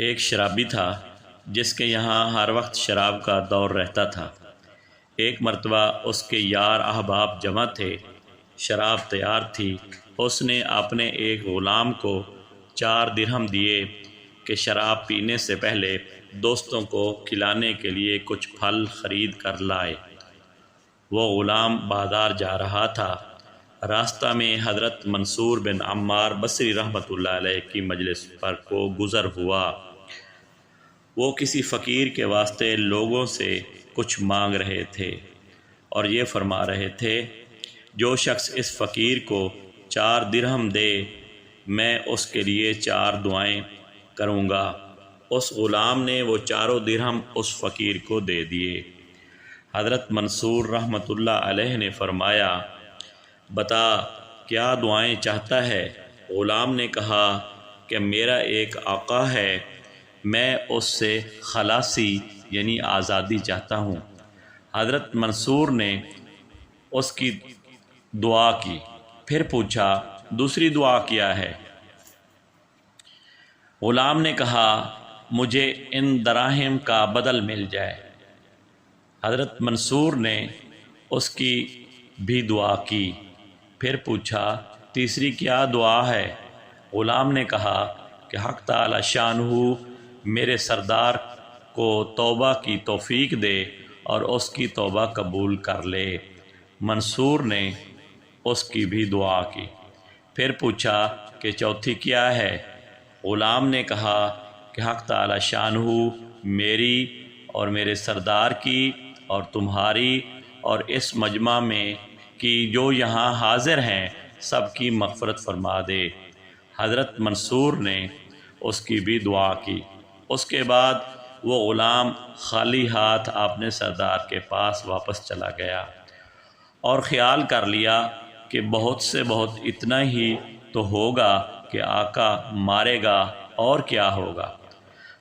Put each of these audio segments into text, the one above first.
ایک شرابی تھا جس کے یہاں ہر وقت شراب کا دور رہتا تھا۔ ایک مرتبہ اس کے یار احباب جمع تھے، شراب تیار تھی۔ اس نے اپنے ایک غلام کو 4 درہم دیے کہ شراب پینے سے پہلے دوستوں کو کھلانے کے لیے کچھ پھل خرید کر لائے۔ وہ غلام بازار جا رہا تھا۔ راستہ میں حضرت منصور بن عمار بصری رحمۃ اللہ علیہ کی مجلس پر کو گزر ہوا۔ وہ کسی فقیر کے واسطے لوگوں سے کچھ مانگ رہے تھے اور یہ فرما رہے تھے، جو شخص اس فقیر کو 4 درہم دے میں اس کے لیے 4 دعائیں کروں گا۔ اس غلام نے وہ 4 درہم اس فقیر کو دے دیے۔ حضرت منصور رحمۃ اللہ علیہ نے فرمایا، بتا کیا دعائیں چاہتا ہے؟ غلام نے کہا کہ میرا ایک آقا ہے، میں اس سے خلاصی یعنی آزادی چاہتا ہوں۔ حضرت منصور نے اس کی دعا کی، پھر پوچھا دوسری دعا کیا ہے؟ غلام نے کہا مجھے ان دراہم کا بدل مل جائے۔ حضرت منصور نے اس کی بھی دعا کی، پھر پوچھا تیسری کیا دعا ہے؟ غلام نے کہا کہ حق تعالی شانہ میرے سردار کو توبہ کی توفیق دے اور اس کی توبہ قبول کر لے۔ منصور نے اس کی بھی دعا کی، پھر پوچھا کہ چوتھی کیا ہے؟ غلام نے کہا کہ حق تعالی شانہ میری اور میرے سردار کی اور تمہاری اور اس مجمع میں کی جو یہاں حاضر ہیں سب کی مغفرت فرما دے۔ حضرت منصور نے اس کی بھی دعا کی۔ اس کے بعد وہ غلام خالی ہاتھ اپنے سردار کے پاس واپس چلا گیا اور خیال کر لیا کہ بہت سے بہت اتنا ہی تو ہوگا کہ آقا مارے گا، اور کیا ہوگا۔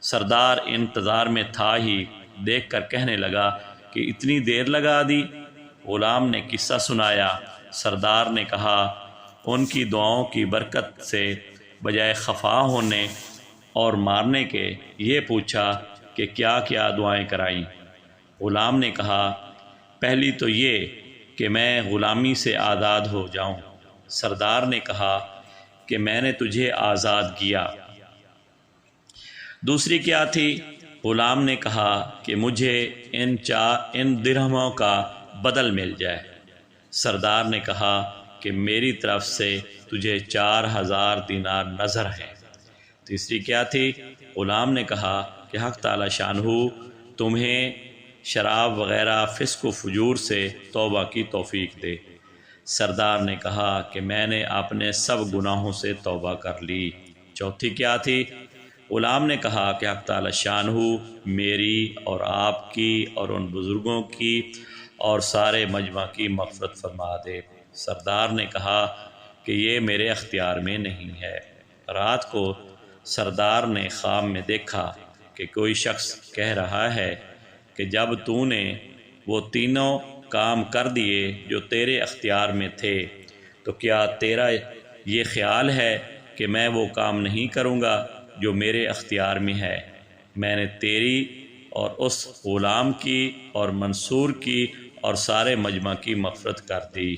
سردار انتظار میں تھا ہی، دیکھ کر کہنے لگا کہ اتنی دیر لگا دی۔ غلام نے قصہ سنایا۔ سردار نے کہا ان کی دعاؤں کی برکت سے بجائے خفا ہونے اور مارنے کے یہ پوچھا کہ کیا کیا دعائیں کرائیں۔ غلام نے کہا پہلی تو یہ کہ میں غلامی سے آزاد ہو جاؤں۔ سردار نے کہا کہ میں نے تجھے آزاد کیا۔ دوسری کیا تھی؟ غلام نے کہا کہ مجھے ان درہموں کا بدل مل جائے۔ سردار نے کہا کہ میری طرف سے تجھے 4000 دینار نذر ہے۔ تیسری کیا تھی؟ غلام نے کہا کہ حق تعالی شانہ تمہیں شراب وغیرہ فسق و فجور سے توبہ کی توفیق دے۔ سردار نے کہا کہ میں نے اپنے سب گناہوں سے توبہ کر لی۔ چوتھی کیا تھی؟ غلام نے کہا کہ حق تعالی شانہ میری اور آپ کی اور ان بزرگوں کی اور سارے مجمع کی مغفرت فرما دے۔ سردار نے کہا کہ یہ میرے اختیار میں نہیں ہے۔ رات کو سردار نے خواب میں دیکھا کہ کوئی شخص کہہ رہا ہے کہ جب تو نے وہ تینوں کام کر دیے جو تیرے اختیار میں تھے تو کیا تیرا یہ خیال ہے کہ میں وہ کام نہیں کروں گا جو میرے اختیار میں ہے؟ میں نے تیری اور اس غلام کی اور منصور کی اور سارے مجمع کی مغفرت کر دی۔